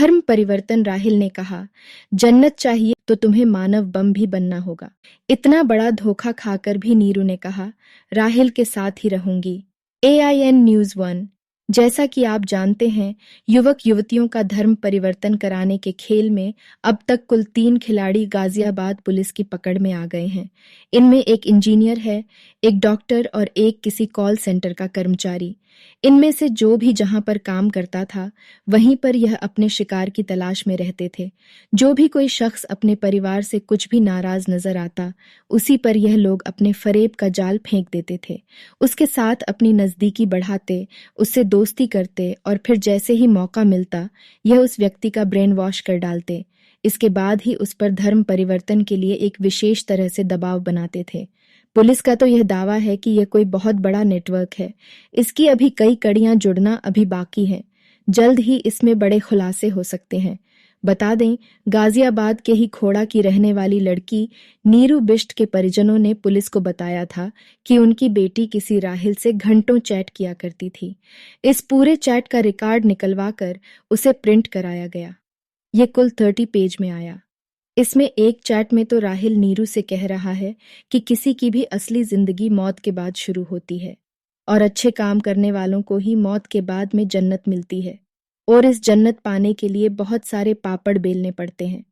धर्म परिवर्तन। राहिल ने कहा, जन्नत चाहिए तो तुम्हें मानव बम भी बनना होगा। इतना बड़ा धोखा खाकर भी नीरू ने कहा, राहिल के साथ ही रहूंगी। AIN news 1। जैसा कि आप जानते हैं, युवक युवतियों का धर्म परिवर्तन कराने के खेल में अब तक कुल 3 खिलाड़ी गाजियाबाद पुलिस की पकड़ में आ गए हैं। इनमें एक इंजीनियर है, एक डॉक्टर और एक किसी कॉल सेंटर का कर्मचारी। इनमें से जो भी जहां पर काम करता था, वहीं पर यह अपने शिकार की तलाश में रहते थे। जो भी कोई शख्स अपने परिवार से कुछ भी नाराज नजर आता, उसी पर यह लोग अपने फरेब का जाल फेंक देते थे। उसके साथ अपनी नजदीकी बढ़ाते, उससे दोस्ती करते और फिर जैसे ही मौका मिलता, यह उस व्यक्ति का ब्रेन वॉश कर डालते। इसके बाद ही उस पर धर्म परिवर्तन के लिए एक विशेष तरह से दबाव बनाते थे। पुलिस का तो यह दावा है कि यह कोई बहुत बड़ा नेटवर्क है। इसकी अभी कई कड़ियां जुड़ना अभी बाकी है। जल्द ही इसमें बड़े खुलासे हो सकते हैं। बता दें, गाजियाबाद के ही खोड़ा की रहने वाली लड़की नीरू बिष्ट के परिजनों ने पुलिस को बताया था कि उनकी बेटी किसी राहिल से घंटों चैट किया करती थी। इस पूरे चैट का रिकॉर्ड निकलवा कर उसे प्रिंट कराया गया। ये कुल 30 पेज में आया। इसमें एक चैट में तो राहिल नीरू से कह रहा है कि किसी की भी असली जिंदगी मौत के बाद शुरू होती है और अच्छे काम करने वालों को ही मौत के बाद में जन्नत मिलती है, और इस जन्नत पाने के लिए बहुत सारे पापड़ बेलने पड़ते हैं।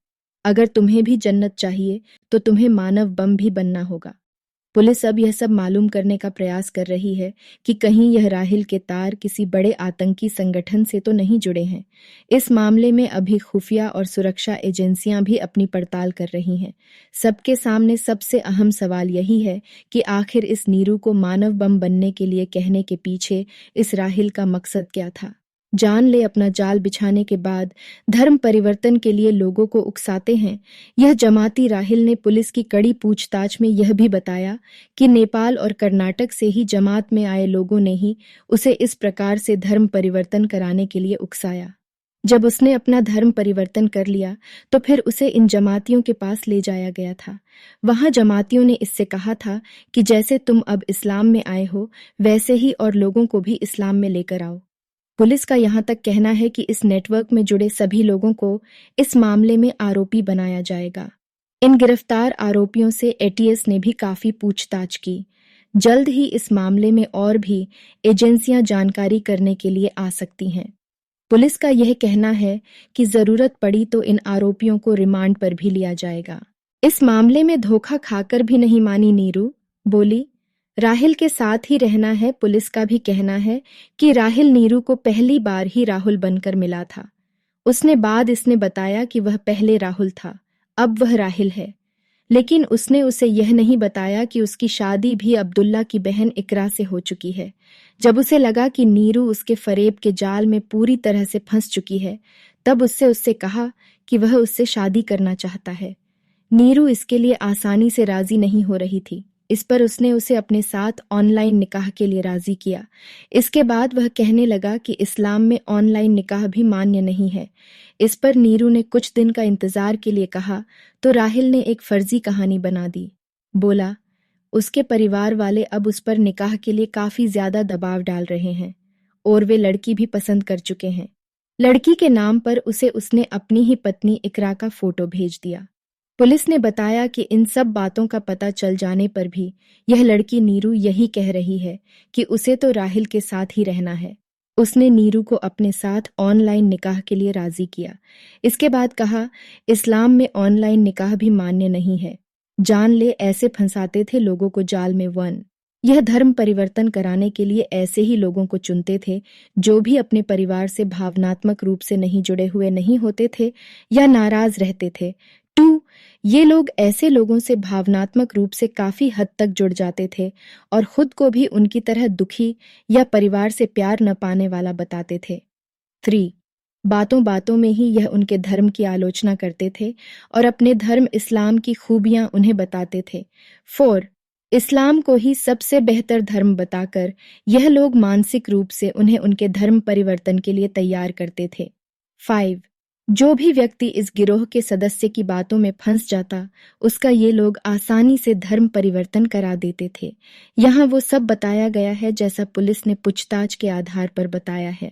अगर तुम्हें भी जन्नत चाहिए तो तुम्हें मानव बम भी बनना होगा। पुलिस अब यह सब मालूम करने का प्रयास कर रही है कि कहीं यह राहिल के तार किसी बड़े आतंकी संगठन से तो नहीं जुड़े हैं। इस मामले में अभी खुफिया और सुरक्षा एजेंसियां भी अपनी पड़ताल कर रही हैं। सबके सामने सबसे अहम सवाल यही है कि आखिर इस नीरू को मानव बम बनने के लिए कहने के पीछे इस राहिल का मकसद क्या था। जान ले अपना जाल बिछाने के बाद धर्म परिवर्तन के लिए लोगों को उकसाते हैं। यह जमाती राहिल ने पुलिस की कड़ी पूछताछ में यह भी बताया कि नेपाल और कर्नाटक से ही जमात में आए लोगों ने ही उसे इस प्रकार से धर्म परिवर्तन कराने के लिए उकसाया। जब उसने अपना धर्म परिवर्तन कर लिया तो फिर उसे इन जमातियों के पास ले जाया गया था। वहां जमातियों ने इससे कहा था कि जैसे तुम अब इस्लाम में आए हो, वैसे ही और लोगों को भी इस्लाम में लेकर आओ। पुलिस का यहां तक कहना है कि इस नेटवर्क में जुड़े सभी लोगों को इस मामले में आरोपी बनाया जाएगा। इन गिरफ्तार आरोपियों से ATS ने भी काफी पूछताछ की। जल्द ही इस मामले में और भी एजेंसियां जानकारी करने के लिए आ सकती हैं। पुलिस का यह कहना है कि जरूरत पड़ी तो इन आरोपियों को रिमांड पर भी लिया जाएगा। इस मामले में धोखा खाकर भी नहीं मानी नीरू। बोली, राहिल के साथ ही रहना है। पुलिस का भी कहना है कि राहिल नीरू को पहली बार ही राहुल बनकर मिला था। इसने बताया कि वह पहले राहुल था, अब वह राहिल है। लेकिन उसने उसे यह नहीं बताया कि उसकी शादी भी अब्दुल्ला की बहन इकरा से हो चुकी है। जब उसे लगा कि नीरू उसके फरेब के जाल में पूरी तरह से फंस चुकी है, तब उससे कहा कि वह उससे शादी करना चाहता है। नीरू इसके लिए आसानी से राजी नहीं हो रही थी। इस पर उसने उसे अपने साथ ऑनलाइन निकाह के लिए राजी किया। इसके बाद वह कहने लगा कि इस्लाम में ऑनलाइन निकाह भी मान्य नहीं है। इस पर नीरू ने कुछ दिन का इंतजार के लिए कहा तो राहिल ने एक फर्जी कहानी बना दी। बोला, उसके परिवार वाले अब उस पर निकाह के लिए काफी ज्यादा दबाव डाल रहे हैं और वे लड़की भी पसंद कर चुके हैं। लड़की के नाम पर उसने अपनी ही पत्नी इकरा का फोटो भेज दिया। पुलिस ने बताया कि इन सब बातों का पता चल जाने पर भी यह लड़की नीरू यही कह रही है कि उसे तो राहिल के साथ ही रहना है। उसने नीरू को अपने साथ ऑनलाइन निकाह के लिए राजी किया। इसके बाद कहा, इस्लाम में ऑनलाइन निकाह भी मान्य नहीं है। जान ले, ऐसे फंसाते थे लोगों को जाल में। 1 यह धर्म परिवर्तन कराने के लिए ऐसे ही लोगों को चुनते थे जो भी अपने परिवार से भावनात्मक रूप से नहीं जुड़े हुए नहीं होते थे या नाराज रहते थे। 2 ये लोग ऐसे लोगों से भावनात्मक रूप से काफी हद तक जुड़ जाते थे और खुद को भी उनकी तरह दुखी या परिवार से प्यार न पाने वाला बताते थे। 3 बातों बातों में ही यह उनके धर्म की आलोचना करते थे और अपने धर्म इस्लाम की खूबियां उन्हें बताते थे। 4 इस्लाम को ही सबसे बेहतर धर्म बताकर यह लोग मानसिक रूप से उन्हें उनके धर्म परिवर्तन के लिए तैयार करते थे। 5 जो भी व्यक्ति इस गिरोह के सदस्य की बातों में फंस जाता, उसका ये लोग आसानी से धर्म परिवर्तन करा देते थे। यहाँ वो सब बताया गया है जैसा पुलिस ने पूछताछ के आधार पर बताया है।